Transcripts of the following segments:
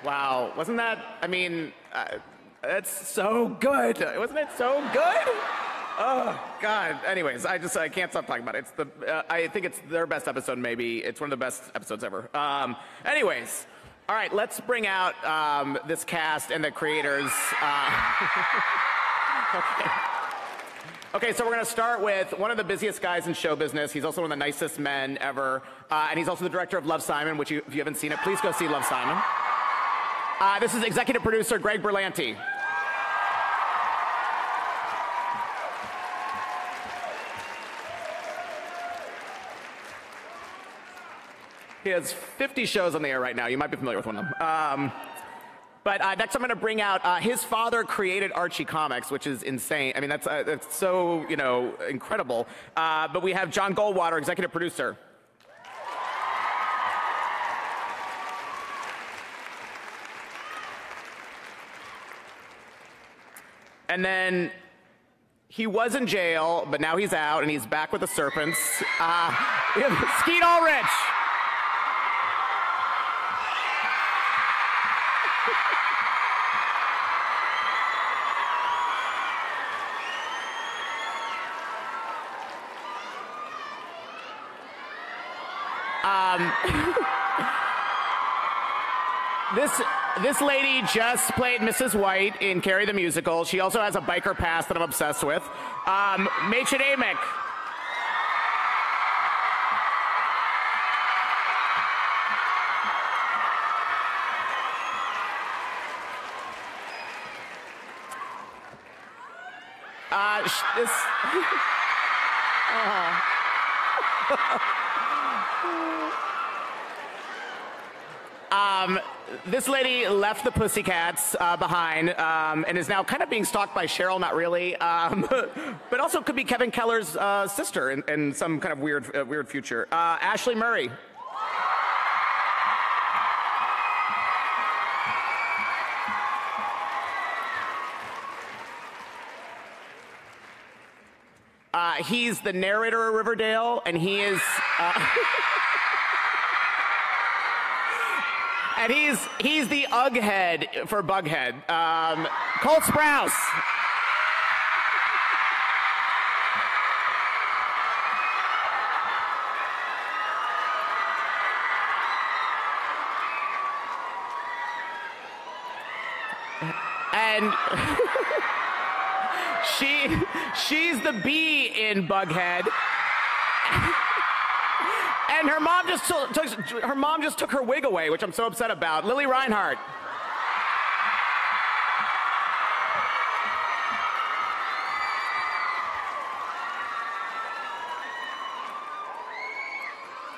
Wow, wasn't that, I mean, that's so good. Wasn't it so good? Oh, God. Anyways, I can't stop talking about it. I think it's their best episode, maybe. It's one of the best episodes ever. Anyways, all right, let's bring out this cast and the creators. Okay, so we're going to start with one of the busiest guys in show business. He's also one of the nicest men ever. And he's also the director of Love, Simon, which if you haven't seen it, please go see Love, Simon. This is executive producer Greg Berlanti. He has 50 shows on the air right now. You might be familiar with one of them. But next I'm going to bring out his father created Archie Comics, which is insane. I mean, that's so, incredible. But we have John Goldwater, executive producer. And then he was in jail, but now he's out, and he's back with the Serpents. We have Skeet Ulrich. This lady just played Mrs. White in Carrie the Musical. She also has a biker past that I'm obsessed with. Machen Amick. This lady left the Pussycats behind and is now kind of being stalked by Cheryl, not really, but also could be Kevin Keller's sister in some kind of weird future. Ashley Murray. He's the narrator of Riverdale, and he is... And he's the Jughead for Bughead. Colt Sprouse. And she's the bee in Bughead. And her mom just took her wig away, which I'm so upset about. Lili Reinhart.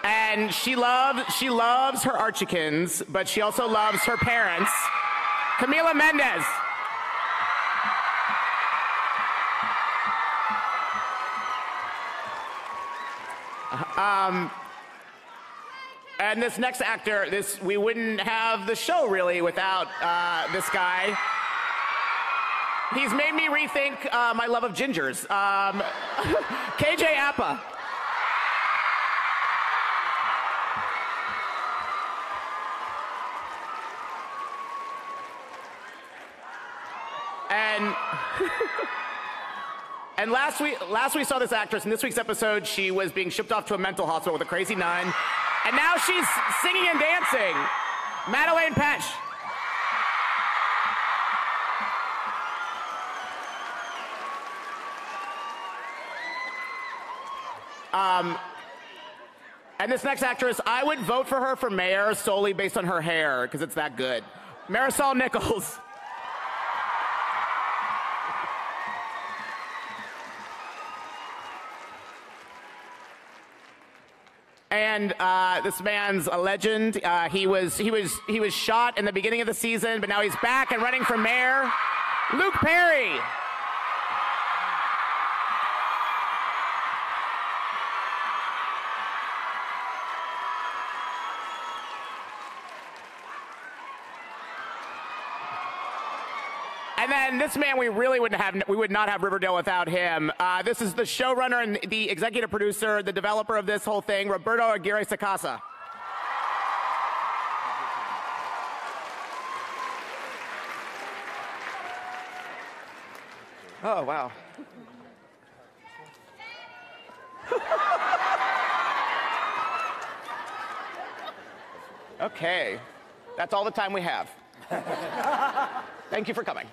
And she loves her Archiekins, but she also loves her parents. Camila Mendes. And this next actor, we wouldn't have the show really without this guy. He's made me rethink my love of gingers. KJ Apa. And last we saw this actress in this week's episode. She was being shipped off to a mental hospital with a crazy nun. And now she's singing and dancing. Madeleine Petsch. And this next actress, I would vote for her for mayor solely based on her hair, because it's that good. Marisol Nichols. And this man's a legend. He was shot in the beginning of the season, but now he's back and running for mayor. Luke Perry. And then this man we would not have Riverdale without him. This is the showrunner and the executive producer, the developer of this whole thing, Roberto Aguirre Sacasa. Oh, wow. Okay, that's all the time we have. Thank you for coming.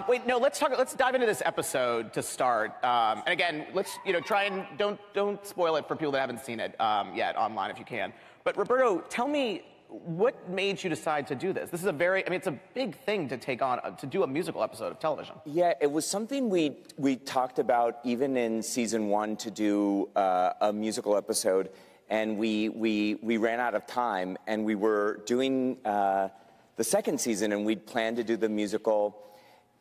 Wait, no, let's dive into this episode to start. And again, let's try and don't spoil it for people that haven't seen it yet online if you can. But Roberto, tell me, what made you decide to do this? This is it's a big thing to take on, to do a musical episode of television. Yeah, it was something we talked about even in season 1 to do a musical episode, and we ran out of time, and we were doing the second season, and we'd planned to do the musical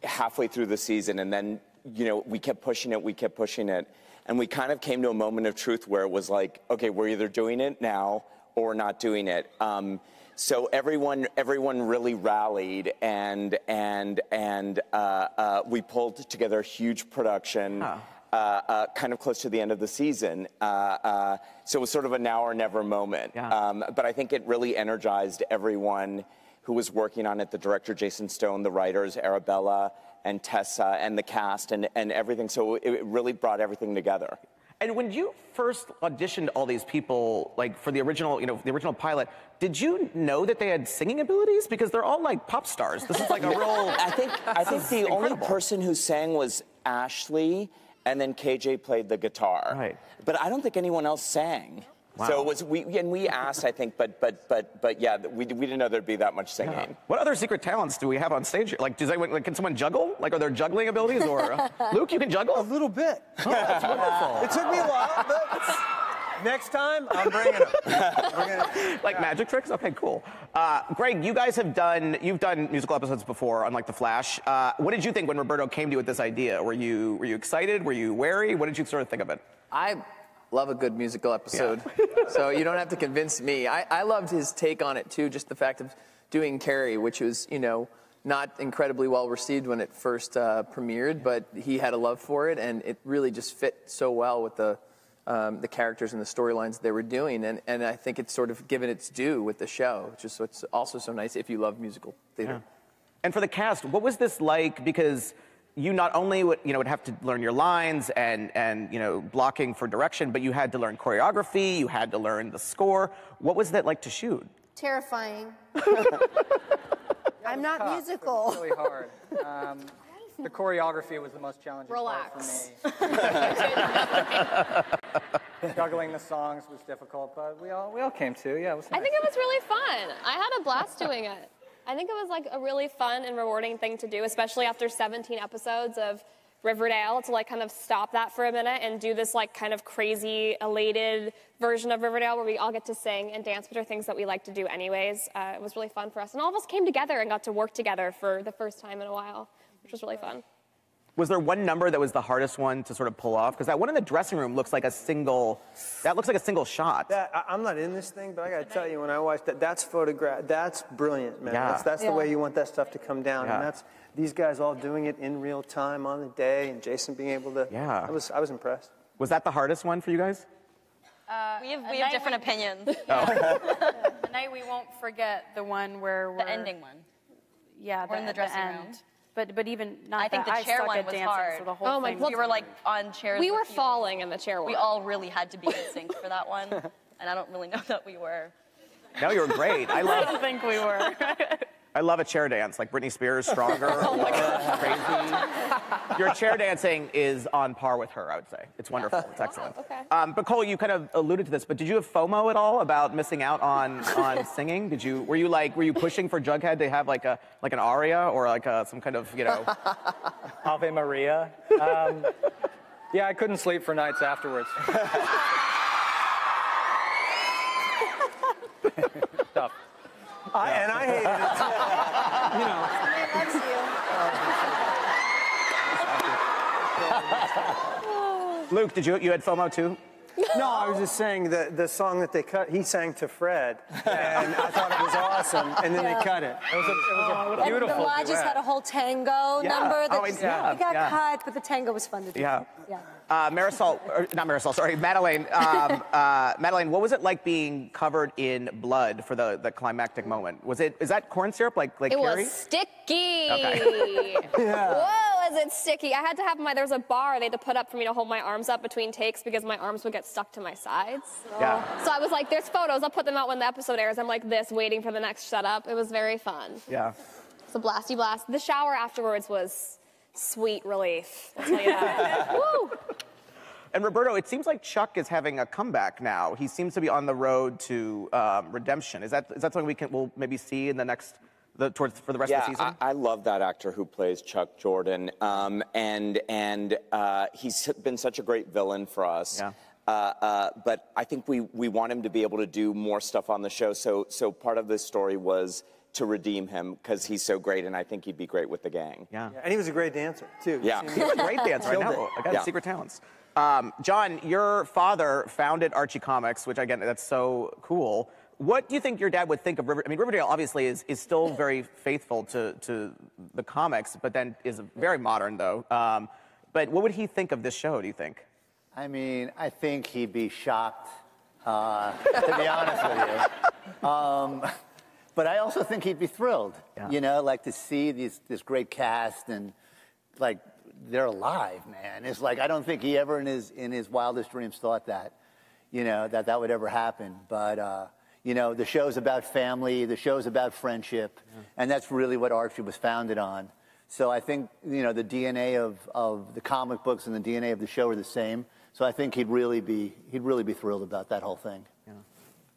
halfway through the season, and then we kept pushing it, and we kind of came to a moment of truth where it was like, okay, we're either doing it now or not doing it. So everyone really rallied, and we pulled together a huge production, kind of close to the end of the season. So it was sort of a now or never moment. Yeah. But I think it really energized everyone who was working on it, the director, Jason Stone, the writers, Arabella and Tessa, and the cast, and everything. So it really brought everything together. And when you first auditioned all these people, like for the original, the original pilot, did you know that they had singing abilities? Because they're all like pop stars. This is like a real. I think the only person who sang was Ashley, and then KJ played the guitar. Right. But I don't think anyone else sang. Wow. So it was we asked, I think, but yeah, we didn't know there'd be that much singing. Yeah. What other secret talents do we have on stage? Like, can someone juggle? Like, are there juggling abilities? Or Luke, you can juggle? A little bit. Oh, that's wonderful. It took me a while, but next time I'm bringing it. Like magic tricks? Okay, cool. Greg, you've done musical episodes before on like The Flash. What did you think when Roberto came to you with this idea? Were you excited? Were you wary? What did you sort of think of it? I love a good musical episode, so you don't have to convince me. I loved his take on it too, just the fact of doing Carrie, which was, not incredibly well received when it first premiered, but he had a love for it, and it really just fit so well with the characters and the storylines they were doing, and I think it's sort of given its due with the show, which is what's also so nice if you love musical theater. Yeah. And for the cast, what was this like? Because you not only would have to learn your lines and blocking for direction, but you had to learn choreography, you had to learn the score. What was that like to shoot? Terrifying. I'm not musical. It was really hard. The choreography was the most challenging part for me. Juggling the songs was difficult, but we all came to. Yeah, it was nice. I think it was really fun. I had a blast doing it. I think it was like a really fun and rewarding thing to do, especially after 17 episodes of Riverdale, to like kind of stop that for a minute and do this like kind of crazy, elated version of Riverdale where we all get to sing and dance, which are things that we like to do anyways. It was really fun for us. And all of us came together and got to work together for the first time in a while, which was really fun. Was there one number that was the hardest one to sort of pull off? Because that one in the dressing room looks like a single shot. I'm not in this thing, but I got to tell you, when I watched that, that's photographed. That's brilliant, man. Yeah. That's the way you want that stuff to come down. Yeah. And that's these guys all doing it in real time on the day, and Jason being able to. Yeah. I was impressed. Was that the hardest one for you guys? We have different opinions. The night we won't forget, the one where we're... The ending one. Yeah, we're in the dressing room. But even not I think that, the chair suck one at was dancing, hard. so the whole Oh my thing. God. We were like on chairs. We were with people. falling in the chair one. We all really had to be in sync for that one, and I don't really know that we were. No, you were great. I don't think we were. I love a chair dance, like Britney Spears, Stronger. Oh my God. Crazy. Your chair dancing is on par with her, I would say. It's wonderful. It's excellent. Okay. But Cole, you kind of alluded to this, but did you have FOMO at all about missing out on singing? Were you pushing for Jughead to have like an aria or like some kind of Ave Maria. Yeah, I couldn't sleep for nights afterwards. Tough. And I hated it too. Loves you. Luke, did you had FOMO too? No, I was just saying that the song that they cut, he sang to Fred, and I thought it was awesome, and then they cut it. It was a beautiful And the Lodges duet. had a whole tango number that yeah, it got cut, but the tango was fun to do. Yeah. Yeah. Madeleine. Madeleine, what was it like being covered in blood for the climactic moment? Is that corn syrup like It Carrie? was sticky. Okay. Whoa, because it's sticky. I had to have there was a bar they had to put up for me to hold my arms up between takes because my arms would get stuck to my sides. Yeah. So I was like, there's photos. I'll put them out when the episode airs. I'm like this, waiting for the next setup. It was very fun. Yeah. It's a blasty blast. The shower afterwards was sweet relief. I'll tell you that. Woo! And Roberto, it seems like Chuck is having a comeback now. He seems to be on the road to redemption. Is that something we'll maybe see in the next for the rest of the season? I love that actor who plays Chuck Jordan, and he's been such a great villain for us. Yeah. But I think we want him to be able to do more stuff on the show. So part of this story was to redeem him because he's so great, and I think he'd be great with the gang. Yeah. And he was a great dancer too. Yeah. He's a great dancer. I know. I got secret talents. John, your father founded Archie Comics, which again, that's so cool. What do you think your dad would think of Riverdale? I mean, Riverdale obviously is still very faithful to the comics, but then is very modern though. But what would he think of this show, do you think? I mean, I think he'd be shocked, to be honest with you. But I also think he'd be thrilled, you know, like to see this great cast and like they're alive, man. It's like I don't think he ever in his wildest dreams thought that, you know, that would ever happen. But you know, the show's about family, the show's about friendship, and that's really what Archie was founded on. So I think, you know, the DNA of the comic books and the DNA of the show are the same. So I think he'd really be thrilled about that whole thing. Yeah.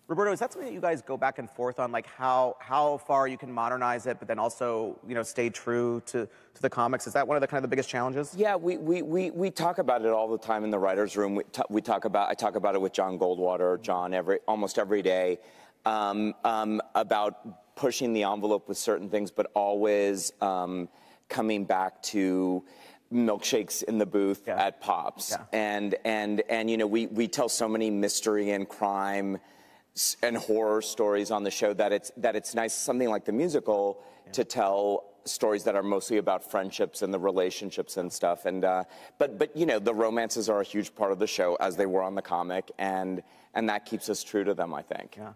Roberto, is that something that you guys go back and forth on, like how far you can modernize it, but then also, you know, stay true to the comics? Is that one of the kind of the biggest challenges? Yeah, we talk about it all the time in the writers' room. I talk about it with John Goldwater, John, almost every day, about pushing the envelope with certain things, but always coming back to milkshakes in the booth at Pops. Yeah. And you know, we tell so many mystery and crime and horror stories on the show that it's nice, something like the musical, to tell stories that are mostly about friendships and the relationships and stuff. And but you know, the romances are a huge part of the show, as they were on the comic, and that keeps us true to them, I think. Yeah.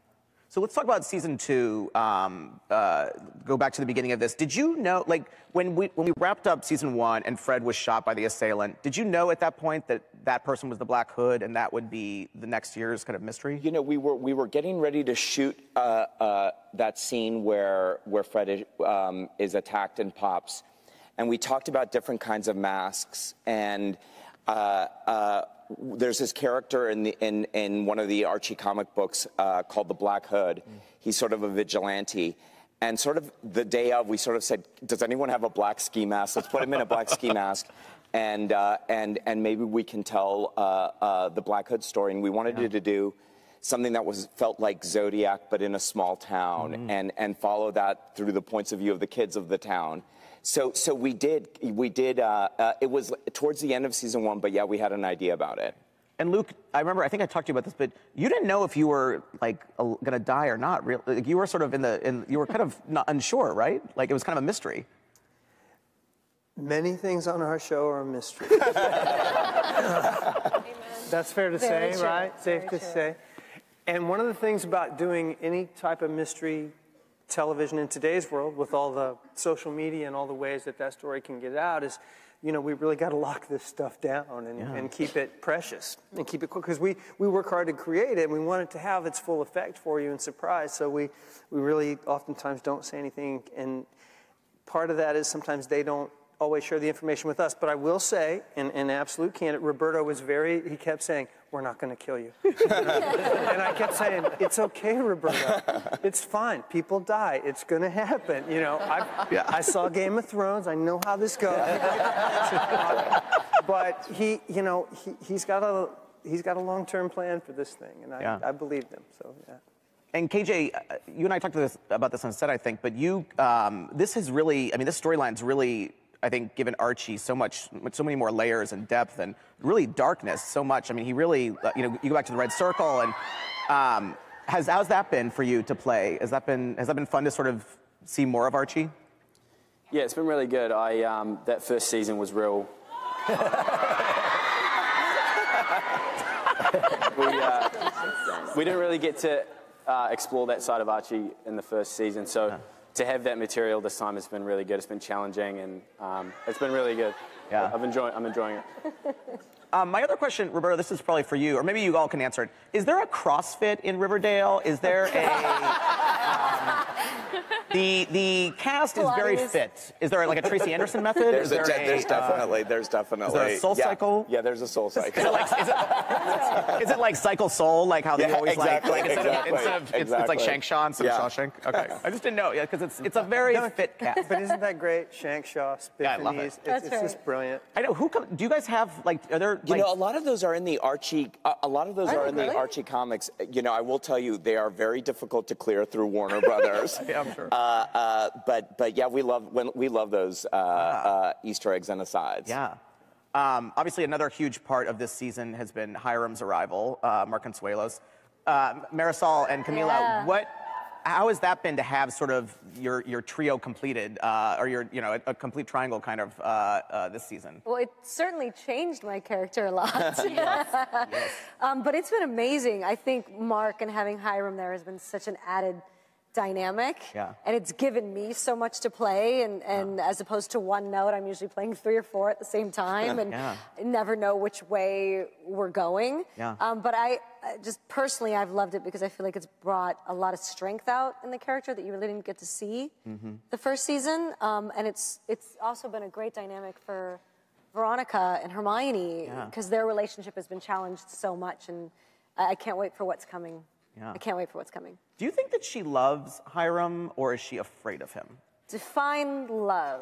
So let's talk about season 2. Go back to the beginning of this. Did you know, like, when we wrapped up season 1 and Fred was shot by the assailant, did you know at that point that that person was the Black Hood and that would be the next year's kind of mystery? You know, we were getting ready to shoot that scene where Fred is attacked in Pops, and we talked about different kinds of masks, and there's this character in one of the Archie comic books called the Black Hood. He's sort of a vigilante. And sort of the day of, we sort of said, does anyone have a black ski mask? Let's put him in a black ski mask. And maybe we can tell the Black Hood story. And we wanted to do something that felt like Zodiac, but in a small town, and follow that through the points of view of the kids of the town. So we did. It was towards the end of season 1, but yeah, we had an idea about it. And Luke, I think I talked to you about this, but you didn't know if you were like gonna die or not. Really, like, you were sort of you were kind of not unsure, right? Like it was kind of a mystery. Many things on our show are a mystery. That's fair to say, right? Safe to say. And one of the things about doing any type of mystery television in today's world, with all the social media and all the ways that story can get out, is, you know, we really got to lock this stuff down and keep it precious and keep it quick, because we work hard to create it and we want it to have its full effect for you and surprise. So we really oftentimes don't say anything, and part of that is sometimes they don't always share the information with us. But I will say, in absolute candid, Roberto was he kept saying, we're not going to kill you. And I kept saying, it's okay, Roberto. It's fine. People die. It's going to happen. You know, I saw Game of Thrones. I know how this goes. But he's got a long-term plan for this thing, and I believed him. So yeah. And KJ, you and I talked about this on set, I think. But this has really, I mean, this storyline's really, I think, given Archie so many more layers and depth and really darkness so much. I mean, he really, you know, you go back to the Red Circle, and how's that been for you to play? Has that been fun to sort of see more of Archie? Yeah, it's been really good. That first season was real. We didn't really get to explore that side of Archie in the first season, so to have that material this time has been really good. It's been challenging, and it's been really good. Yeah. I'm enjoying it. My other question, Roberto, this is probably for you, or maybe you all can answer it. Is there a CrossFit in Riverdale? Is there a... the cast is very fit. Is there like a Tracy Anderson method? There's definitely. Is there a soul cycle? Yeah, there's a soul cycle. Is it like Cycle Soul, like how they always exactly, it's like Shank Shaw instead of Shawshank? Okay, I just didn't know, because it's a very fit cast. But isn't that great? Shank Shaw, Spiffany's. Yeah, I love it. It's just brilliant. I know. Do you guys have, like, are there, like... You know, a lot of those are in the Archie, the Archie comics. You know, I will tell you, they are very difficult to clear through Warner Brothers. Yeah, I'm sure. But yeah, we love those Easter eggs and asides. Yeah. Obviously, another huge part of this season has been Hiram's arrival, Mark Consuelos. Marisol and Camila, how has that been to have sort of your trio completed, or a complete triangle kind of this season? Well, it certainly changed my character a lot. Yes. But it's been amazing. I think Mark and having Hiram there has been such an added dynamic. Yeah. And it's given me so much to play, and as opposed to one note, I'm usually playing 3 or 4 at the same time, and never know which way we're going. Yeah. But I just personally, I've loved it because I feel like it's brought a lot of strength out in the character that you really didn't get to see the first season. And it's also been a great dynamic for Veronica and Hermione, because their relationship has been challenged so much, and I can't wait for what's coming. Yeah. I can't wait for what's coming. Do you think that she loves Hiram, or is she afraid of him? Define love.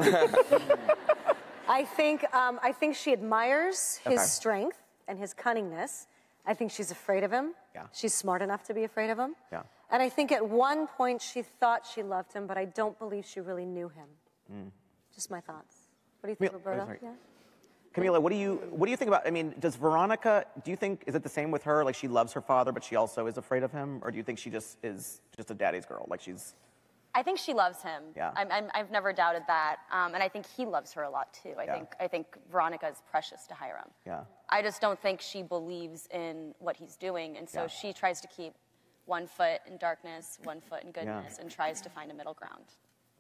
I think she admires his strength and his cunningness. I think she's afraid of him. Yeah. She's smart enough to be afraid of him. Yeah. And I think at one point she thought she loved him, but I don't believe she really knew him. Just my thoughts. What do you think, Roberto? Yeah. Camila, what do you think about, I mean, does Veronica, do you think, is it the same with her? Like, she loves her father, but she also is afraid of him? Or do you think she just is just a daddy's girl? Like, she's... I think she loves him. Yeah. I've never doubted that. And I think he loves her a lot, too. I think Veronica is precious to Hiram. Yeah. I just don't think she believes in what he's doing. And so she tries to keep one foot in darkness, one foot in goodness, and tries to find a middle ground.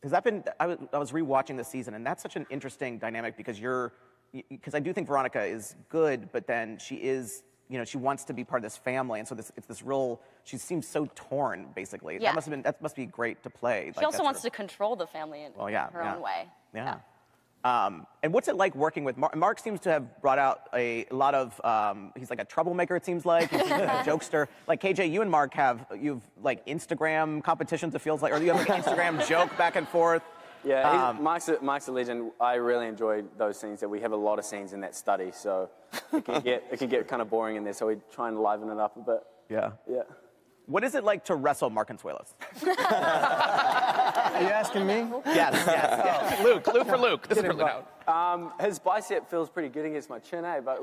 Because I was rewatching this season, and that's such an interesting dynamic, because because I do think Veronica is good, but then she is, she wants to be part of this family, and so it's this real, she seems so torn, basically. Yeah. That must be great to play. She also wants to control the family in her own way. Yeah. And what's it like working with Mark? Mark seems to have brought out a lot of, he's like a troublemaker, it seems like. He's like a jokester. Like, KJ, you and Mark you've like Instagram competitions, it feels like, or you have like an Instagram joke back and forth. Yeah, Mark's a legend. I really enjoy those scenes. That we have a lot of scenes in that study, so it can get kind of boring in there. So we try and liven it up a bit. Yeah. Yeah. What is it like to wrestle Mark Consuelos? Are you asking me? Yes. Luke for Luke. This is for Luke. His bicep feels pretty good against my chin, eh? But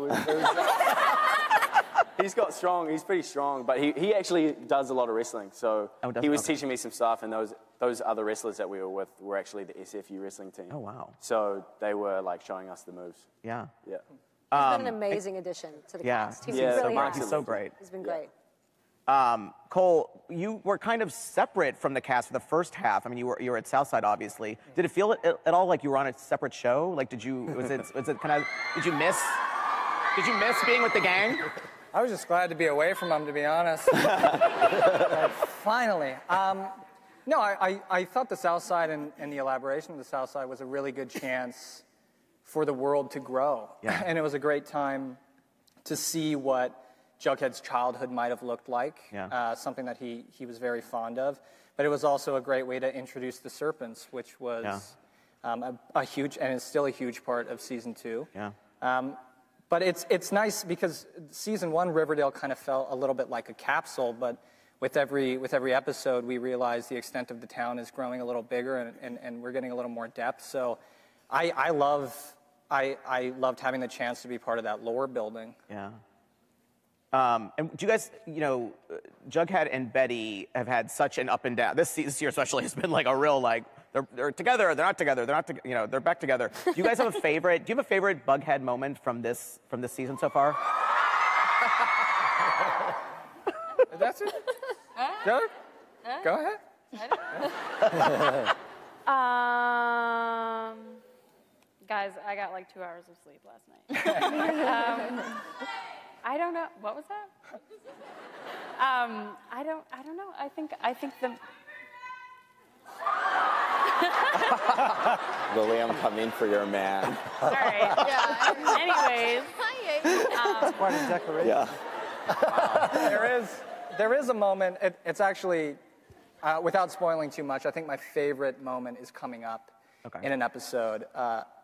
he's pretty strong, but he actually does a lot of wrestling. So he was teaching me some stuff, and those other wrestlers that we were with were actually the SFU wrestling team. Oh, wow. So they were like showing us the moves. Yeah. Yeah. He's been an amazing addition to the cast. He's He's so great. He's been great. Cole, you were kind of separate from the cast for the first half. I mean, you were at Southside, obviously. Did it feel at all like you were on a separate show? Like, did you miss being with the gang? I was just glad to be away from them, to be honest. Like, finally. No, I thought the South Side and the elaboration of the South Side was a really good chance for the world to grow. Yeah. And it was a great time to see what Jughead's childhood might have looked like, something that he was very fond of. But it was also a great way to introduce the Serpents, which was a huge, and is still a huge part of Season 2. Yeah. But it's nice because Season 1, Riverdale kind of felt a little bit like a capsule, but with every episode, we realize the extent of the town is growing a little bigger, and we're getting a little more depth. So I loved having the chance to be part of that lore building. Yeah. And do you guys, Jughead and Betty have had such an up and down. This year especially has been like a real, like, they're together, they're not together, they're back together. Do you guys have a favorite? Do you have a favorite Bughead moment from this season so far? That's it? Go ahead. Guys, I got like 2 hours of sleep last night. I don't know. What was that? I don't know. I think the. Lily, I'm coming for your man. All right. Yeah. Anyways. That's quite a declaration. Yeah. There is a moment. It's actually, without spoiling too much, I think my favorite moment is coming up in an episode.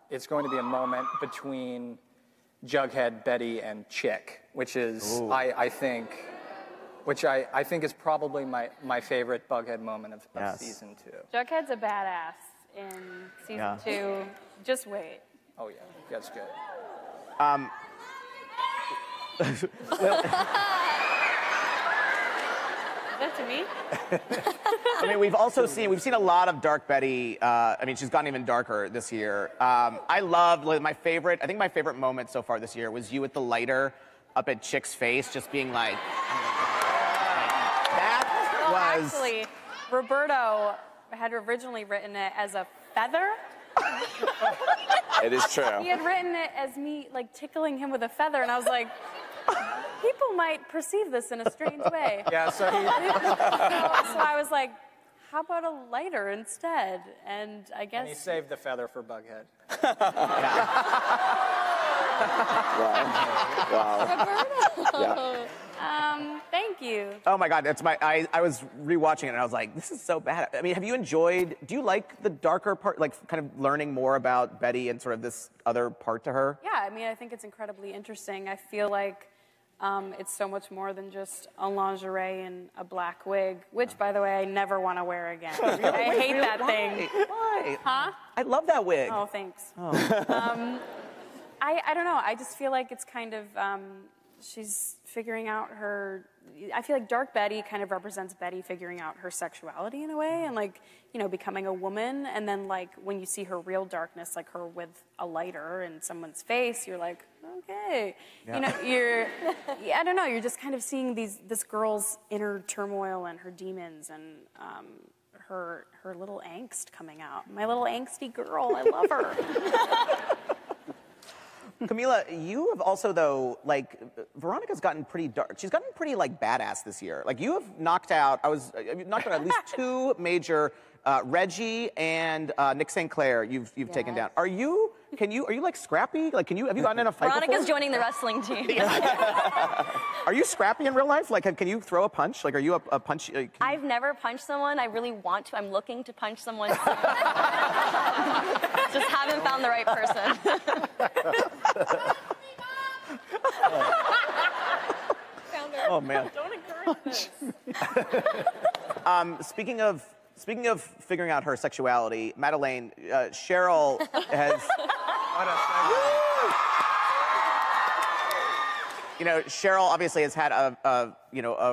It's going to be a moment between Jughead, Betty, and Chick, which is, I think is probably my favorite Bughead moment of season 2. Jughead's a badass in season 2. Just wait. Oh yeah, that's good. Is that to me? I mean, we've seen a lot of dark Betty. I mean, she's gotten even darker this year. I loved my favorite moment so far this year was you with the lighter up at Chick's face, just being like, that was. Actually, Roberto had originally written it as a feather. It is true. He had written it as me like tickling him with a feather, and I was like, people might perceive this in a strange way. Yeah, so so I was like, how about a lighter instead? And I guess... And he saved the feather for Bughead. Wow. Roberto. Thank you. Oh my God, I was rewatching it and I was like, this is so bad. I mean, do you like the darker part, like kind of learning more about Betty and sort of this other part to her? Yeah, I mean, I think it's incredibly interesting. I feel like it's so much more than just a lingerie and a black wig, which, by the way, I never want to wear again. I hate that thing. Why? Huh? I love that wig. Oh, thanks. Oh. I don't know. I just feel like it's kind of, she's figuring out her, I feel like Dark Betty kind of represents Betty figuring out her sexuality in a way and like, you know, becoming a woman. And then like when you see her real darkness, like her with a lighter in someone's face, you're like, okay. Yeah. You know, I don't know, you're just kind of seeing this girl's inner turmoil and her demons and her little angst coming out. My little angsty girl, I love her. Camila, you have also, though, like, Veronica's gotten pretty dark. She's gotten pretty, like, badass this year. Like, you have knocked out, you've knocked out at least 2 major, Reggie and Nick St. Clair you've taken down. Are you like scrappy? Like, have you gotten in a fight Veronica's before? joining the wrestling team. Are you scrappy in real life? Like, can you throw a punch? Like, are you a punch? I've never punched someone. I really want to. I'm looking to punch someone. Just haven't found the right person. Oh man. Don't encourage this. Speaking of figuring out her sexuality, Madeleine, Cheryl has. You know, Cheryl obviously has had a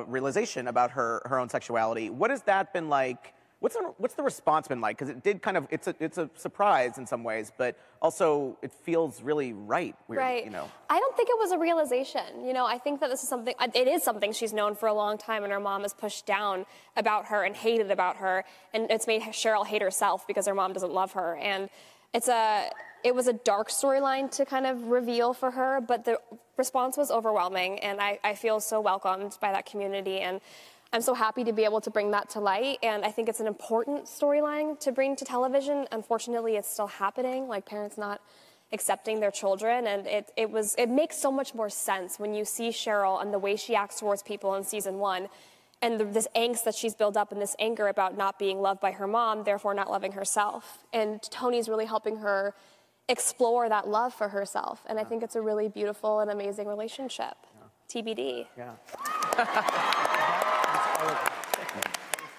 realization about her own sexuality. What has that been like? What's the response been like? Because it did kind of, it's a surprise in some ways, but also it feels really right. Right. You know. I don't think it was a realization. You know, I think that this is something, it is something she's known for a long time, and her mom has pushed down about her and hated about her, and it's made Cheryl hate herself because her mom doesn't love her. And it was a dark storyline to kind of reveal for her, but the response was overwhelming, and I feel so welcomed by that community, and I'm so happy to be able to bring that to light, and I think it's an important storyline to bring to television. Unfortunately, it's still happening, like parents not accepting their children, and it makes so much more sense when you see Cheryl and the way she acts towards people in season 1, and this angst that she's built up and this anger about not being loved by her mom, therefore not loving herself. And Tony's really helping her explore that love for herself, and I think it's a really beautiful and amazing relationship. TBD. Yeah.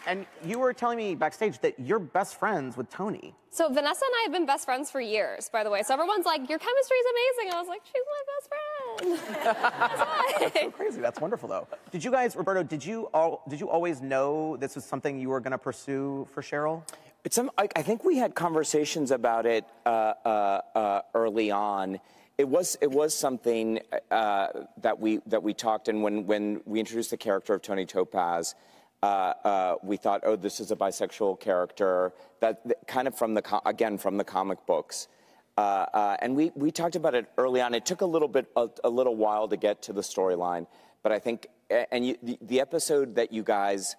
And you were telling me backstage that you're best friends with Tony. So Vanessa and I have been best friends for years, by the way. So everyone's like, your chemistry is amazing. I was like, she's my best friend. That's so crazy. That's wonderful, though. Did you guys, Roberto, did you always know this was something you were going to pursue for Cheryl? I think we had conversations about it early on. It was something that we talked, and when we introduced the character of Tony Topaz, we thought, oh, this is a bisexual character, that kind of from the comic books. And we talked about it early on. It took a little while to get to the storyline, but I think, and the episode that you guys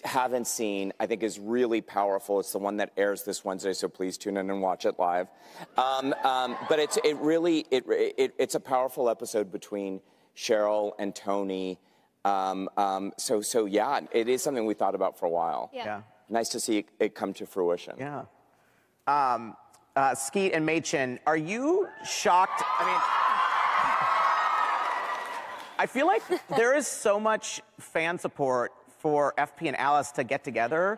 haven't seen, I think, is really powerful. It's the one that airs this Wednesday, so please tune in and watch it live. But it's a powerful episode between Cheryl and Tony. So yeah, it is something we thought about for a while. Yeah. Nice to see it come to fruition. Yeah. Skeet and Machen, are you shocked? I mean, I feel like there is so much fan support for FP and Alice to get together.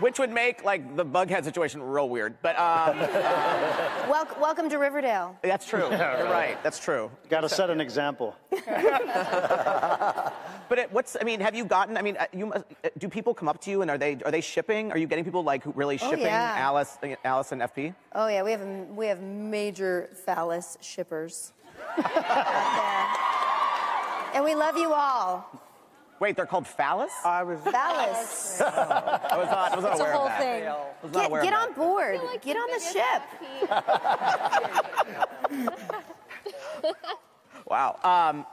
Which would make, like, the bughead situation real weird, but, Welcome to Riverdale. That's true. You're right. That's true. Got to set an example. But have you gotten? Do people come up to you and are they shipping? Are you getting people like really shipping Alice and FP? Oh yeah, we have major phallus shippers. And we love you all. Wait, they're called phallus? Phallus. I was not It's aware a whole of that. thing. I was not aware Get of on board. Get on the ship. Wow.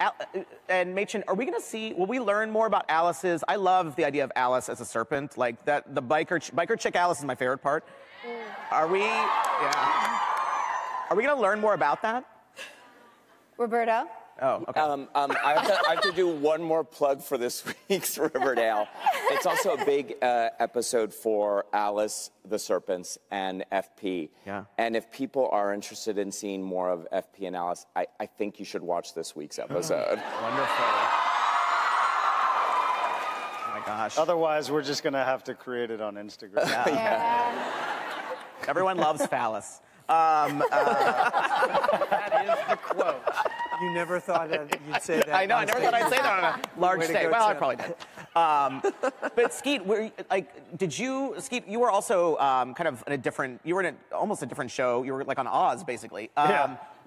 And Machen, are we going to see? Will we learn more about Alice's? I love the idea of Alice as a serpent. Like that, the biker chick Alice is my favorite part. Are we? Yeah. Are we going to learn more about that? Roberto? Oh, okay. I have to do one more plug for this week's Riverdale. It's also a big episode for Alice, the Serpents, and FP. Yeah. And if people are interested in seeing more of FP and Alice, I think you should watch this week's episode. Wonderful. Oh my gosh. Otherwise, we're just going to have to create it on Instagram. Yeah. Everyone loves phallus. That is the quote. You never thought that you'd say that. I know. I never thought I'd say that on a large Way to stage. go, Well, I Tim. probably did. But Skeet, Skeet, you were also kind of in a different. You were in almost a different show. You were like on Oz, basically.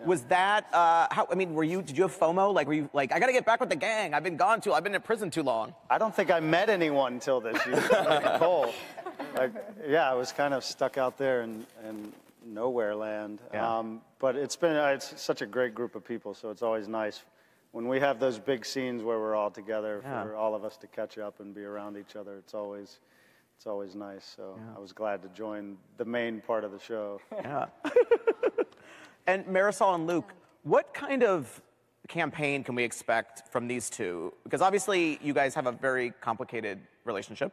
Was that? Did you have FOMO? Like, were you like, I got to get back with the gang? I've been gone too. I've been in prison too long. I don't think I met anyone until this year. Nicole. I was kind of stuck out there in nowhere land. Yeah. But it's such a great group of people, so it's always nice when we have those big scenes where we're all together for all of us to catch up and be around each other. It's always nice. So I was glad to join the main part of the show. Yeah. And Marisol and Luke, what kind of campaign can we expect from these two? Because obviously you guys have a very complicated relationship.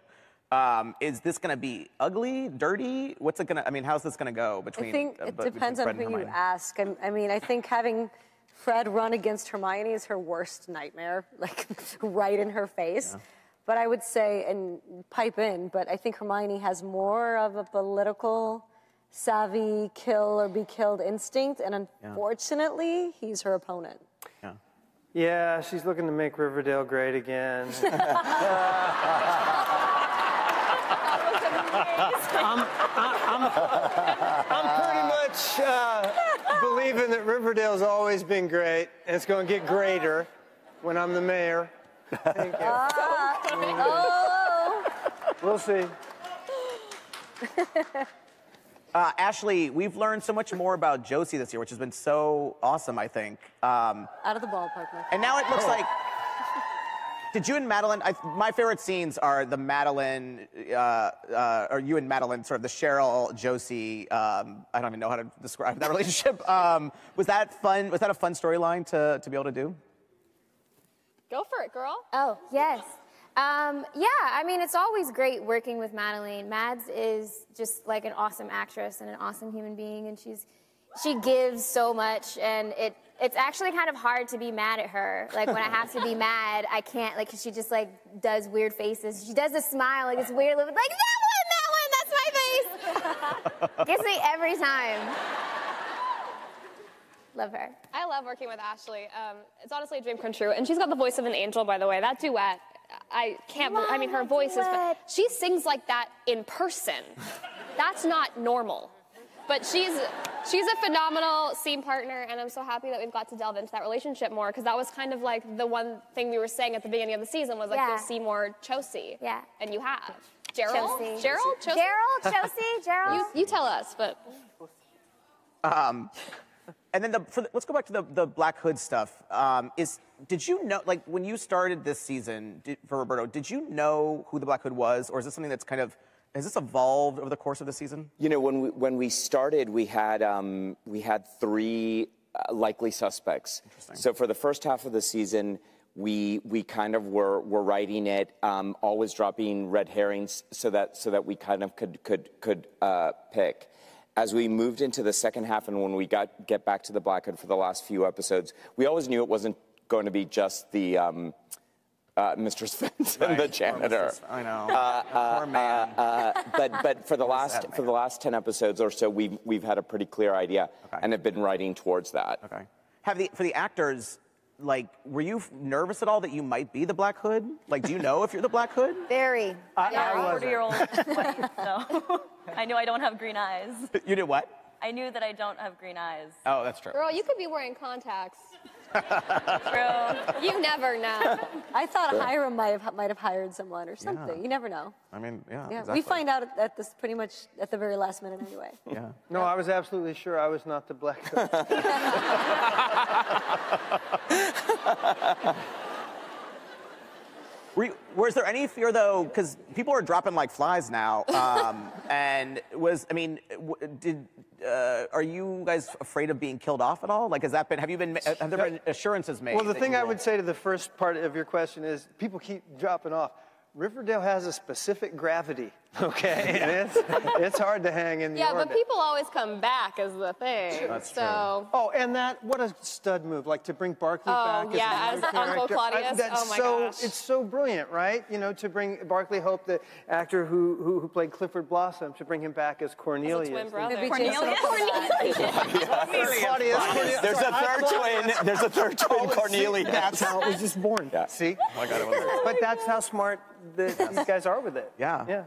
Is this going to be ugly, dirty? What's it going to? How's this going to go between? I think it depends on who you Hermione? ask. I think having Fred run against Hermione is her worst nightmare, like right in her face. Yeah. But I would say, and pipe in, but I think Hermione has more of a political savvy, kill or be killed instinct, and unfortunately, he's her opponent. Yeah. Yeah, she's looking to make Riverdale great again. I'm pretty much believing that Riverdale's always been great, and it's going to get greater when I'm the mayor. Thank you. We'll see. Ashley, we've learned so much more about Josie this year, which has been so awesome, I think. Out of the ballpark, my And now it looks like... Did you and Madeline... my favorite scenes are the Madeline... or you and Madeline, sort of the Cheryl, Josie... I don't even know how to describe that relationship. Was that fun? Was that a fun storyline to be able to do? Go for it, girl. Oh, yes. It's always great working with Madeline. Mads is just like an awesome actress and an awesome human being, and she gives so much, and it's actually kind of hard to be mad at her. Like, when I have to be mad, I can't, like, 'cause she just, like, does weird faces. She does a smile, like, it's weird, like, that one, that's my face. Gets me every time. Love her. I love working with Ashley. It's honestly a dream come true. And she's got the voice of an angel, by the way. That duet, I can't believe, her voice is, she sings like that in person. That's not normal. But she's a phenomenal scene partner, and I'm so happy that we've got to delve into that relationship more, because that was kind of like the one thing we were saying at the beginning of the season was like, you'll see more Chelsea. Yeah. And you have. Cheryl? Chelsea. Cheryl? Chelsea? Gerald, Chelsea, Gerald. You tell us, but... And then let's go back to the Black Hood stuff. Did you know, like, when you started this season for Roberto, did you know who the Black Hood was, or is this something that's kind of, has this evolved over the course of the season? You know, when we started, we had 3 likely suspects. So for the first half of the season, we kind of were writing it, always dropping red herrings so that we kind of could pick. As we moved into the second half, and when we get back to the Black Hood for the last few episodes, we always knew it wasn't going to be just the Mistress Fenton, the janitor. I know. Poor man. But for the last 10 episodes or so, we've had a pretty clear idea, and have been writing towards that. Okay. For the actors, like, were you nervous at all that you might be the Black Hood? Like, do you know if you're the Black Hood? Very. I'm a 40-year-old white, so I knew I don't have green eyes. You did what? I knew that I don't have green eyes. Oh, that's true. Girl, you could be wearing contacts. True. You never know. I thought Hiram might have hired someone or something. Yeah. You never know. I mean, yeah, Yeah, exactly. we find out at this pretty much at the very last minute anyway. Yeah. No, I was absolutely sure I was not the Black Hood. Was there any fear, though, because people are dropping like flies now, and are you guys afraid of being killed off at all? Like, have there been assurances made? Well, the thing I would say to the first part of your question is people keep dropping off. Riverdale has a specific gravity, okay? And it's hard to hang in the Yeah, orbit. but people always come back is the thing. That's so. Oh, and what a stud move, like to bring Barkley back as another Uncle character. Claudius. That's Oh my gosh. It's so brilliant, right? You know, to bring Barkley Hope, the actor who played Clifford Blossom, to bring him back as Cornelius. As a twin brother. Cornelius? Claudius. There's a third twin. There's a third twin, Cornelius. That's how it was just born. Yeah. See? Oh my God, it was. But that's how smart these guys are with it. Yeah. Yeah.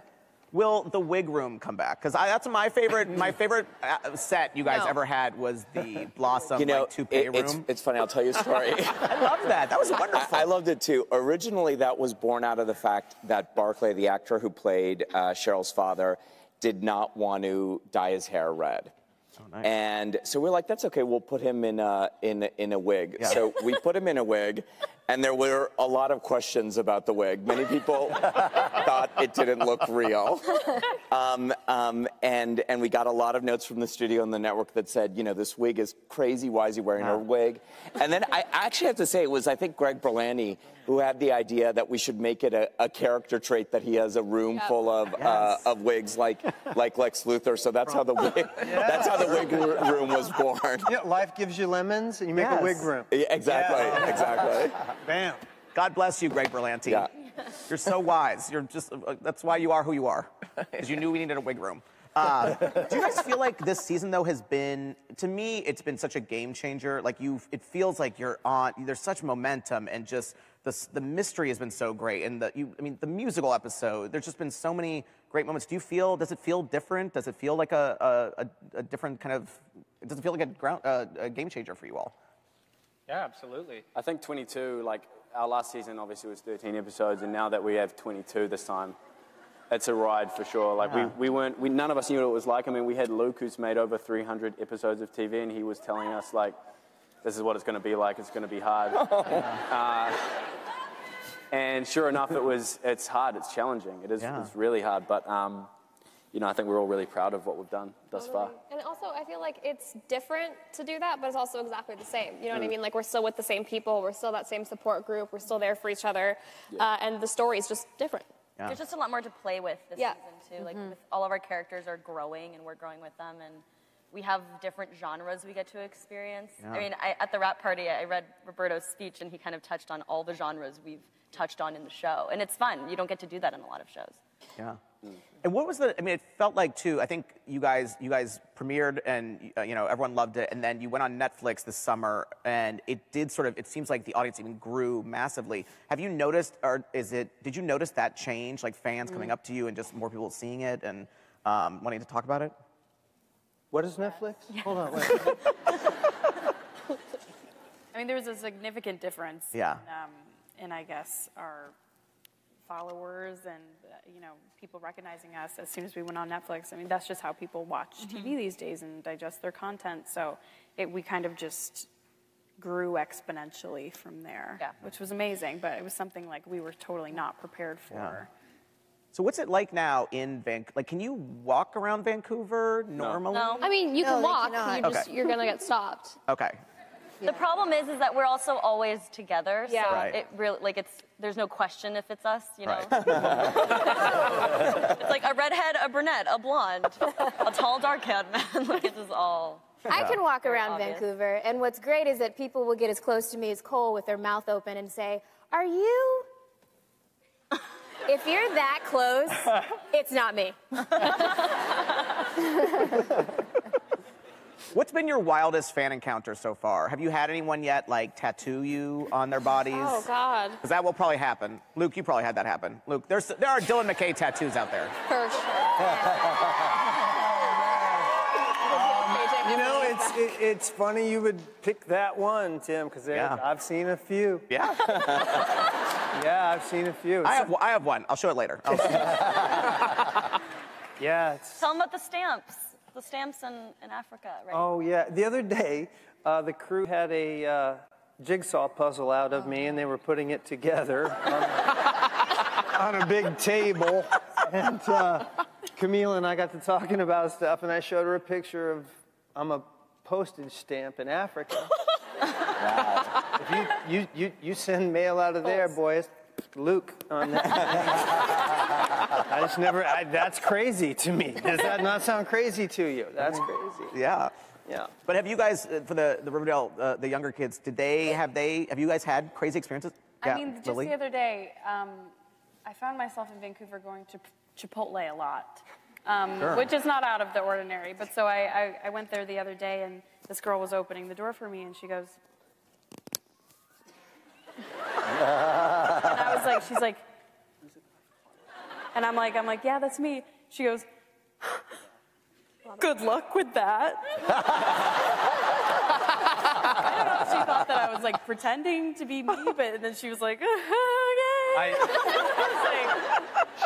Will the wig room come back? Because that's my favorite. My favorite set you guys ever had was the Blossom toupee room. It's funny. I'll tell you a story. I love that. That was wonderful. I loved it too. Originally, that was born out of the fact that Barclay, the actor who played Cheryl's father, did not want to dye his hair red. Oh, nice. And so we're like, that's okay. We'll put him in a wig. Yeah. So we put him in a wig, and there were a lot of questions about the wig. Many people thought it didn't look real. And we got a lot of notes from the studio and the network that said, you know, this wig is crazy. Why is he wearing a wig? And then I actually have to say it was, I think, Greg Berlanti who had the idea that we should make it a character trait that he has a room full of wigs like Lex Luthor. So that's how the wig room was born. Yeah, life gives you lemons, and you make a wig room. Yeah, exactly. Exactly. Bam. God bless you, Greg Berlanti. Yeah. You're so wise. You're just, that's why you are who you are. Because you knew we needed a wig room. Do you guys feel like this season, though, has been, to me, it's been such a game changer. Like, it feels like there's such momentum, and just the mystery has been so great. And the musical episode, there's just been so many great moments. Does it feel different? Does it feel like a different kind of, does it feel like a game changer for you all? Yeah, absolutely. I think 22, like, our last season obviously was 13 episodes, and now that we have 22 this time, it's a ride for sure. Like, none of us knew what it was like. I mean, we had Luke, who's made over 300 episodes of TV, and he was telling us, like, this is what it's going to be like. It's going to be hard. And sure enough, it's hard. It's challenging. It's really hard. But, you know, I think we're all really proud of what we've done thus far. And also, I feel like it's different to do that, but it's also exactly the same. You know what I mean? Like, we're still with the same people. We're still that same support group. We're still there for each other. And the story is just different. Yeah. There's just a lot more to play with this season, too. Like, with all of our characters are growing, and we're growing with them. And we have different genres we get to experience. Yeah. I mean, at the wrap party, I read Roberto's speech, and he kind of touched on all the genres we've touched on in the show. And it's fun. You don't get to do that in a lot of shows. Yeah. And what was it felt like, too, I think you guys premiered, and, you know, everyone loved it, and then you went on Netflix this summer, and it seems like the audience even grew massively. Have you noticed, did you notice that change, like fans coming up to you and just more people seeing it and wanting to talk about it? What is Netflix? Hold on, wait. I mean, there was a significant difference in I guess, our followers and, people recognizing us as soon as we went on Netflix. I mean, that's just how people watch TV these days and digest their content. So we kind of just grew exponentially from there, which was amazing, but it was something like we were totally not prepared for. Yeah. So what's it like now in Vancouver? Like, can you walk around Vancouver normally? No. I mean, you can walk. cannot. You're gonna get stopped. Okay. The problem is that we're also always together. Yeah. So Right. it really there's no question if it's us, you know. Right. It's like a redhead, a brunette, a blonde, a tall, dark-haired man. Like it's just all. I can walk around obvious. Vancouver, and what's great is that people will get as close to me as Cole with their mouth open and say, "Are you?" If you're that close, it's not me. What's been your wildest fan encounter so far? Have you had anyone yet, like, tattoo you on their bodies? Oh, God. Because that will probably happen. Luke, you probably had that happen. Luke, there are Dylan McKay tattoos out there. For sure. It's funny you would pick that one, Tim, because I've seen a few. Yeah. Yeah, I've seen a few. I have one. I'll show it later. Yeah. Tell them about the stamps. The stamps in Africa, right? Oh, yeah. The other day, the crew had a jigsaw puzzle out of me, and they were putting it together on a big table. And Camila and I got to talking about stuff, and I showed her a picture of, I'm a postage stamp in Africa. If you send mail out of there, boys, Luke on that. I just never, that's crazy to me. Does that not sound crazy to you? That's crazy. Yeah. Yeah. But have you guys, for the Riverdale, the younger kids, have you guys had crazy experiences? I mean, just Lily? the other day, I found myself in Vancouver going to Chipotle a lot, which is not out of the ordinary. But so I went there the other day, and this girl was opening the door for me, and she goes, and I was like, she's like, and I'm like, yeah, that's me. She goes, good luck with that. I don't know if she thought that I was like pretending to be me, but then she was like, okay.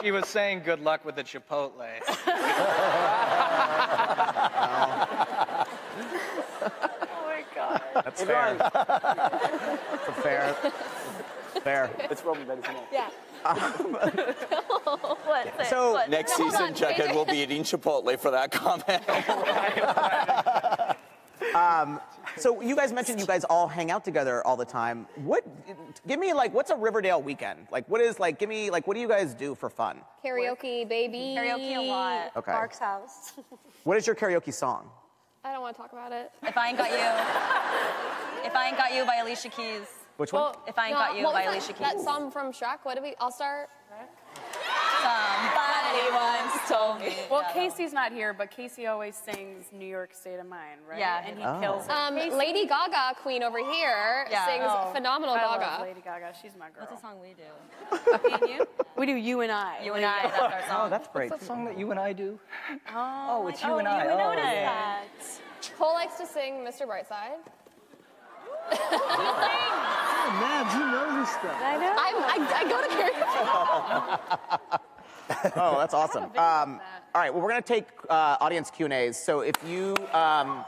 She was saying good luck with the Chipotle. Oh my God. That's fair. Fair. It's probably better than that. Yeah. What? So what? next season, Jughead will be eating Chipotle for that comment. So you guys mentioned you guys all hang out together all the time. Give me, like, what's a Riverdale weekend? Like, what do you guys do for fun? Karaoke, baby. Karaoke a lot. Okay. Mark's house. What is your karaoke song? I don't want to talk about it. If I Ain't Got You. If I Ain't Got You by Alicia Keys. Which one? If I Ain't Got You by Alicia Keys. That song from Shrek, what did we, I'll start. Somebody once told me. Well, Casey's not here, but Casey always sings New York State of Mind, right? Yeah. And he kills it. Lady Gaga, queen over here, sings phenomenal I Gaga. love Lady Gaga. She's my girl. What's the song we do? Me and you? We do You and I. You and I, that's our song. Oh, that's great. What's the song that you and I do? Oh, it's You and I. You Oh, noticed yeah. that. Cole likes to sing Mr. Brightside. Mads, you know this stuff. I know. I go to karaoke. Oh, that's awesome. All right, well, we're going to take audience Q&As. So if you have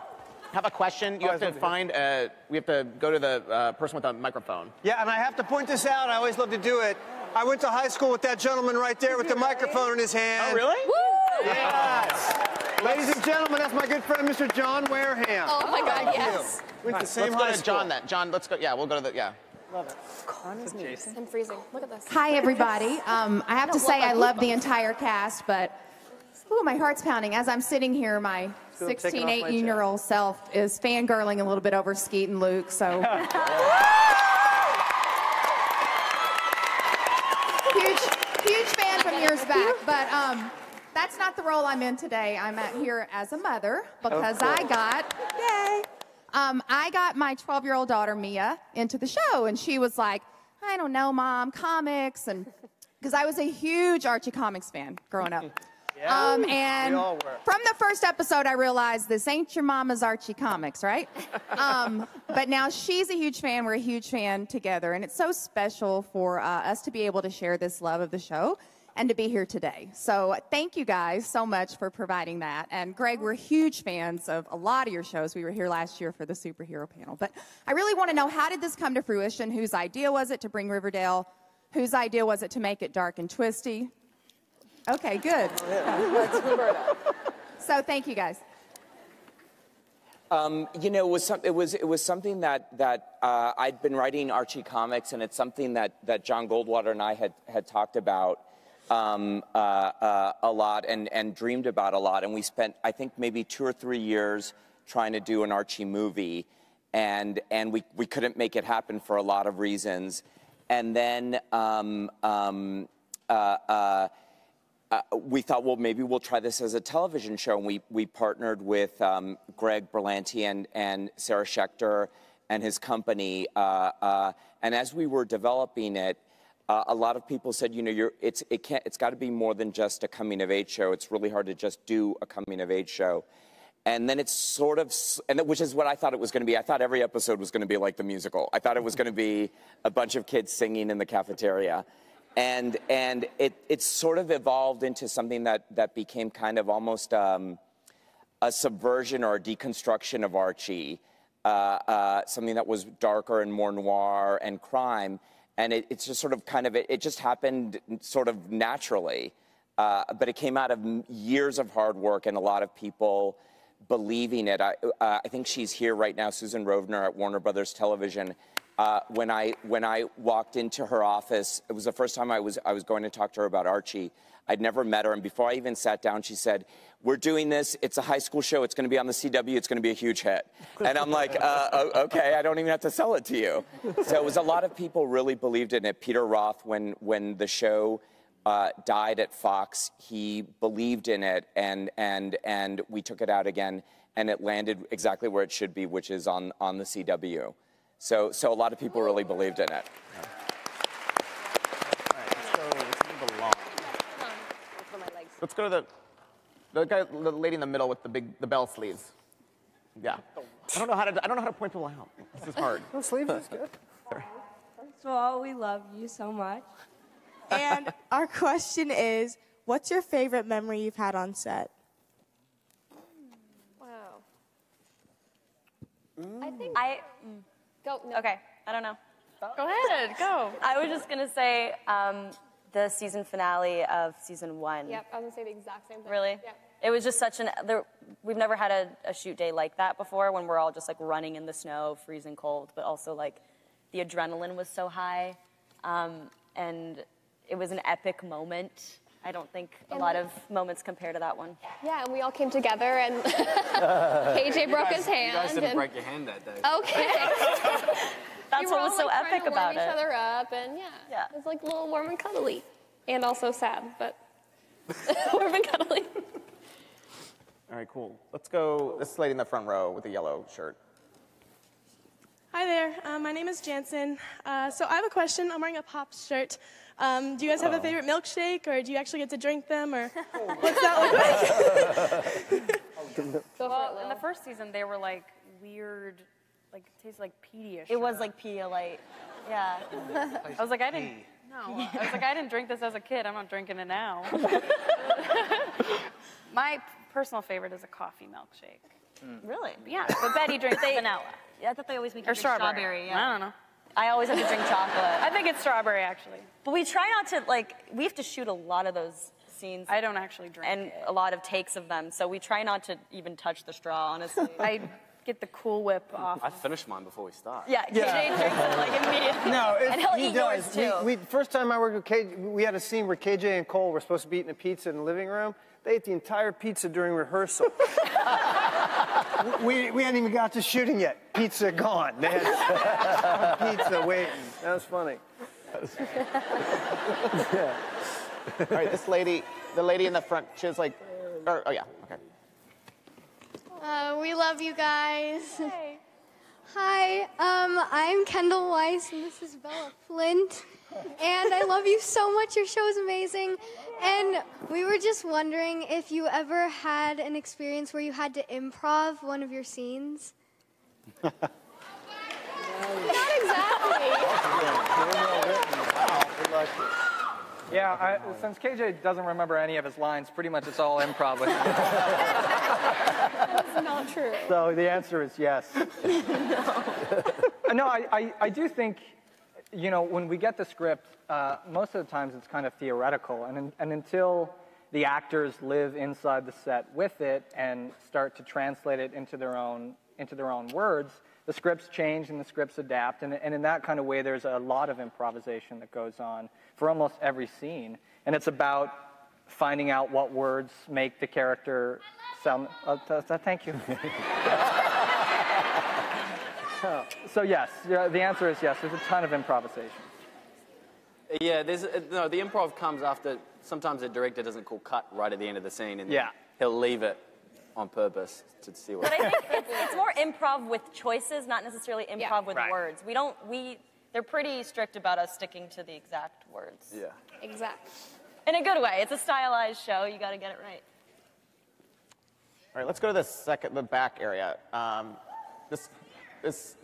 a question, you have to we have to go to the person with a microphone. Yeah, and I have to point this out. I always love to do it. I went to high school with that gentleman right there with the microphone in his hand. Oh, really? Woo! Yes. Ladies and gentlemen, that's my good friend, Mr. John Wareham. Oh my God, yes. Went to the same Let's go high to school. John then. John, let's go. Yeah, we'll go to the, Love it. I'm freezing. Look at this. Hi, everybody. I have to say I love the entire cast, but my heart's pounding. As I'm sitting here, my 16, 18-year-old self is fangirling a little bit over Skeet and Luke, so. huge fan from years back, but that's not the role I'm in today. I'm here as a mother because I got my 12-year-old daughter, Mia, into the show, and she was like, I don't know, Mom, comics, and because I was a huge Archie comics fan growing up. And we all were. from the first episode, I realized this ain't your mama's Archie comics, right? But now she's a huge fan. We're a huge fan together. And it's so special for us to be able to share this love of the show and to be here today. So thank you guys so much for providing that. And Greg, we're huge fans of a lot of your shows. We were here last year for the superhero panel. But I really want to know, how did this come to fruition? Whose idea was it to bring Riverdale? Whose idea was it to make it dark and twisty? Okay, good. That's Roberta. So thank you guys. You know, it was something that I'd been writing Archie comics, and it's something that John Goldwater and I had talked about a lot and dreamed about a lot. And we spent, I think, maybe 2 or 3 years trying to do an Archie movie, and we couldn't make it happen for a lot of reasons. And then we thought, well, maybe we'll try this as a television show. And we partnered with Greg Berlanti and Sarah Schechter and his company. And as we were developing it, a lot of people said, you know, it's got to be more than just a coming-of-age show. It's really hard to just do a coming-of-age show. And then it's sort of, which is what I thought it was going to be. I thought every episode was going to be like the musical. I thought it was going to be a bunch of kids singing in the cafeteria. And it sort of evolved into something that became kind of almost a subversion or a deconstruction of Archie, something that was darker and more noir and crime. And it's just sort of it just happened sort of naturally. But it came out of years of hard work and a lot of people believing it. I think she's here right now, Susan Rovner at Warner Brothers Television. When I walked into her office, it was the first time I was going to talk to her about Archie. I'd never met her, and before I even sat down, she said, "We're doing this. It's a high school show. It's going to be on the CW. It's going to be a huge hit." And I'm like, "Okay, I don't even have to sell it to you." So it was a lot of people really believed in it. Peter Roth, when the show died at Fox, he believed in it, and we took it out again, and it landed exactly where it should be, which is on the CW. So a lot of people really believed in it. Let's go to the lady in the middle with the bell sleeves. Yeah. I don't know how to point people out. This is hard. No sleeves is good. First of all, we love you so much. And our question is, what's your favorite memory you've had on set? Wow. I think Go. No. Okay, I don't know. Go ahead, go. I was just gonna say the season finale of season 1. Yep, I was gonna say the exact same thing. Really? Yep. It was just such we've never had a shoot day like that before, when we're all just like running in the snow, freezing cold, but also like the adrenaline was so high, and it was an epic moment. I don't think a lot of moments compare to that one. Yeah, and we all came together, and KJ broke his hand. You guys didn't break your hand that day. Okay. That's what was so epic about it. Trying to warm each other up, and yeah, it was like a little warm and cuddly, and also sad, but warm and cuddly. All right, cool. Let's go. This lady in the front row with the yellow shirt. Hi there. My name is Jansen. So I have a question. I'm wearing a Pops shirt. Do you guys have a favorite milkshake, or do you actually get to drink them, or what's that look like? Well, in the first season, they were like weird, like tasted like Pediasure. It was like Pedialyte. Yeah. I was like, I didn't drink this as a kid. I'm not drinking it now. My personal favorite is a coffee milkshake. Really? Yeah, but Betty drinks vanilla. Yeah, I thought they always make you Or drink strawberry. Yeah. I don't know. I always have to drink chocolate. I think it's strawberry, actually. But we try not to, we have to shoot a lot of those scenes. I don't actually drink and a lot of takes of them, so we try not to even touch the straw, honestly. I get the Cool Whip off. I finished mine before we start. Yeah, KJ drinks it immediately. No, and he'll eat yours too. First time I worked with KJ, we had a scene where KJ and Cole were supposed to be eating a pizza in the living room. They ate the entire pizza during rehearsal. we hadn't even got to shooting yet. Pizza gone. They had pizza waiting. That was funny. Yeah. All right, this lady, the lady in the front, she was like, oh yeah, okay. We love you guys. Hey. Hi, I'm Kendall Weiss, and this is Bella Flint. And I love you so much. Your show is amazing. And we were just wondering if you ever had an experience where you had to improv one of your scenes. Not exactly. Yeah, since KJ doesn't remember any of his lines, pretty much it's all improv with him. That's not true. So the answer is yes. No, I do think, you know, when we get the script, most of the times it's kind of theoretical, and until the actors live inside the set with it and start to translate it into their own words, the scripts change and the scripts adapt, and in that kind of way, there's a lot of improvisation that goes on for almost every scene, and it's about finding out what words make the character sound. Thank you. So yes, the answer is yes. There's a ton of improvisation. Yeah, no. The improv comes after. Sometimes the director doesn't call cut right at the end of the scene, and he'll leave it on purpose to see what. But I think it's more improv with choices, not necessarily improv with words. They're pretty strict about us sticking to the exact words. Yeah. Exactly. In a good way. It's a stylized show. You got to get it right. All right, let's go to the back area. There's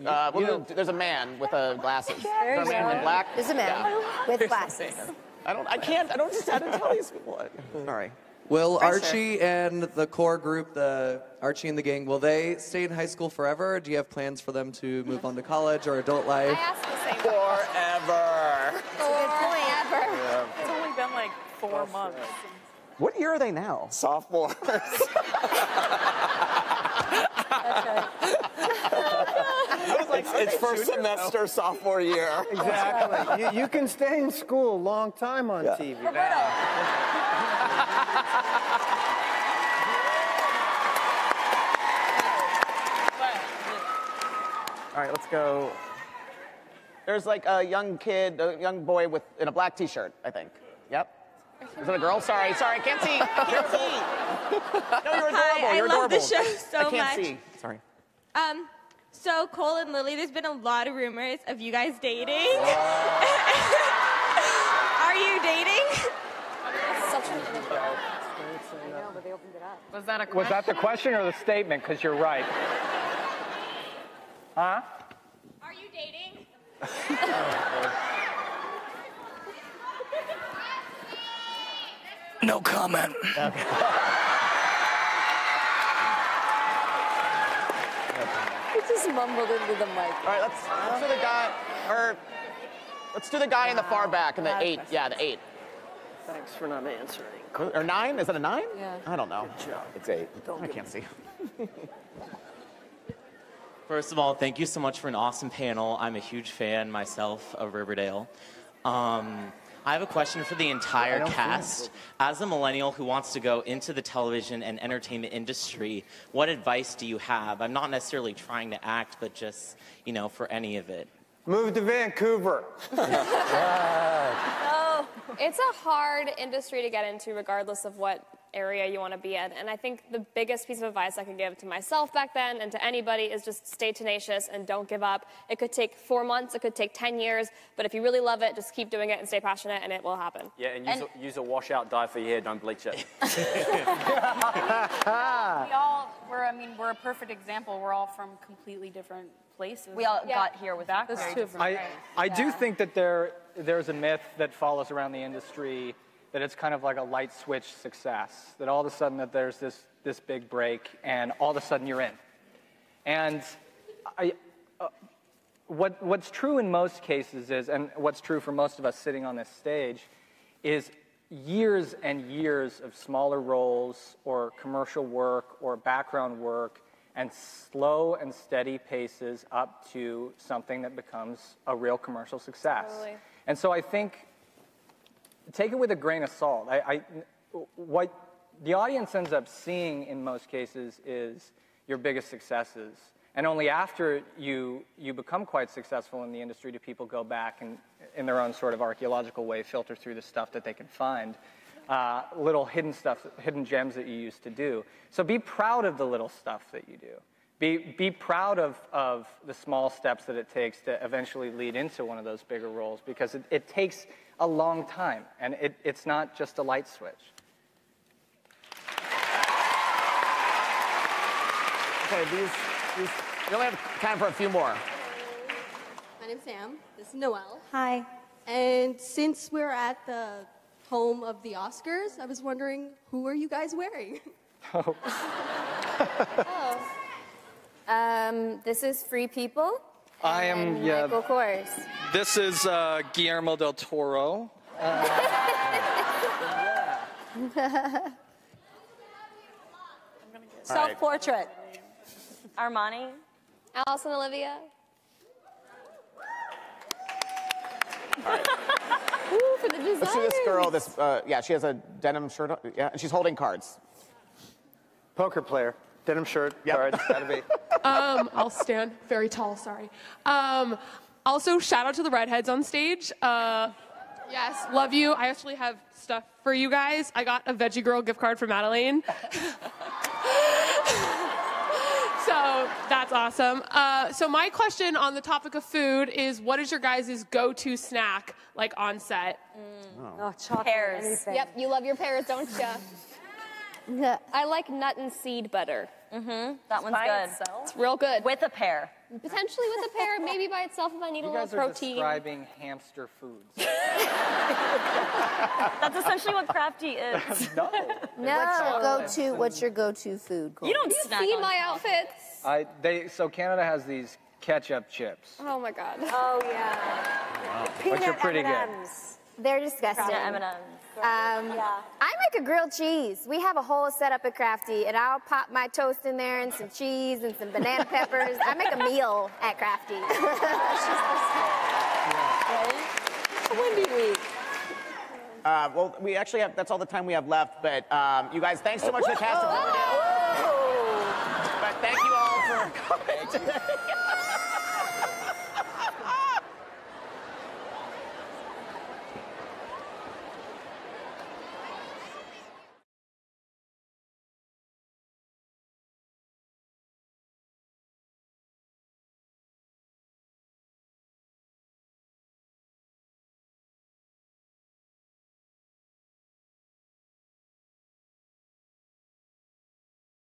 a man with glasses. Is there a man in black? There's a man with glasses. I don't just have to tell these people. Sorry. Will Archie and the core group, the Archie and the gang, will they stay in high school forever? Or do you have plans for them to move on to college or adult life? I asked the same Forever. Forever. Yeah. It's only been like 4 months. What year are they now? Sophomores. It's first semester, sophomore year. Exactly. You can stay in school a long time on TV. All right, let's go. There's like a young boy in a black T-shirt, I think. Yep. Is it a girl? Sorry, can't see. Can't see. No, you're adorable. Hi, You're I love adorable. the show so I can't much. see. Sorry. So Cole and Lily, there's been a lot of rumors of you guys dating. Are you dating? Such an inappropriate. I know, but they opened it up. Was that a question? Was that the question or the statement? Because you're right. Huh? Are you dating? No comment. Okay. He just mumbled into the mic. All right, let's do the guy. Let's do the guy in the far back in the 8. Yeah, the 8. Thanks for not answering. Or 9? Is it a 9? Yeah. I don't know. It's 8. I can't see. First of all, thank you so much for an awesome panel. I'm a huge fan myself of Riverdale. I have a question for the entire cast. As a millennial who wants to go into the television and entertainment industry, what advice do you have? I'm not necessarily trying to act, but just, you know, for any of it. Move to Vancouver. No, it's a hard industry to get into regardless of what area you want to be in. And I think the biggest piece of advice I could give to myself back then and to anybody is just stay tenacious and don't give up. It could take 4 months, it could take 10 years, but if you really love it, just keep doing it and stay passionate and it will happen. Yeah, and use a washout dye for your hair, don't bleach it. We're a perfect example. We're all from completely different places. We all got here with backgrounds. I do think that there's a myth that follows around the industry that it's kind of like a light switch success, that all of a sudden that there's this big break and all of a sudden you're in. And what's true in most cases is, and what's true for most of us sitting on this stage, is years and years of smaller roles or commercial work or background work and slow and steady paces up to something that becomes a real commercial success. Totally. And so I think, take it with a grain of salt. What the audience ends up seeing in most cases is your biggest successes. And only after you become quite successful in the industry do people go back and, in their own sort of archaeological way, filter through the stuff that they can find. Little hidden gems that you used to do. So be proud of the little stuff that you do. be proud of the small steps that it takes to eventually lead into one of those bigger roles, because it takes a long time, and it's not just a light switch. Okay, we only have time for a few more. My name's Sam. This is Noelle. Hi. And since we're at the home of the Oscars, I was wondering, who are you guys wearing? This is Free People. I am, yeah. Michael Kors. This is Guillermo del Toro. Self-portrait. Armani. Allison Olivia. Ooh, for the designers. Let's see this girl. Yeah, she has a denim shirt on. Yeah, and she's holding cards. Poker player. Denim shirt, cards, gotta be. I'll stand. Very tall, sorry. Also, shout out to the redheads on stage. Yes, love you. I actually have stuff for you guys. I got a Veggie Girl gift card from Madeline. So that's awesome. So my question on the topic of food is, what is your guys' go-to snack, like on set? Oh, chocolate. Pears. Anything. Yep, you love your pears, don't you? I like nut and seed butter. Mm-hmm. That one's By good. itself? It's real good. With a pear. Potentially with a pear, maybe by itself if I need a You little guys are protein. describing hamster foods. That's essentially what crafty is. No. What's your go-to food, Cole? You don't Have you snack seen on my chocolate. outfits? So Canada has these ketchup chips, Oh my god. Oh, yeah. which are pretty good. They're disgusting. Yeah, M&M's. I make a grilled cheese. We have a whole setup at Crafty, and I'll pop my toast in there and some cheese and some banana peppers. I make a meal at Crafty. Windy week. Well, we actually have, that's all the time we have left, but you guys, thanks so much to the cast of Riverdale. But thank you all for coming today.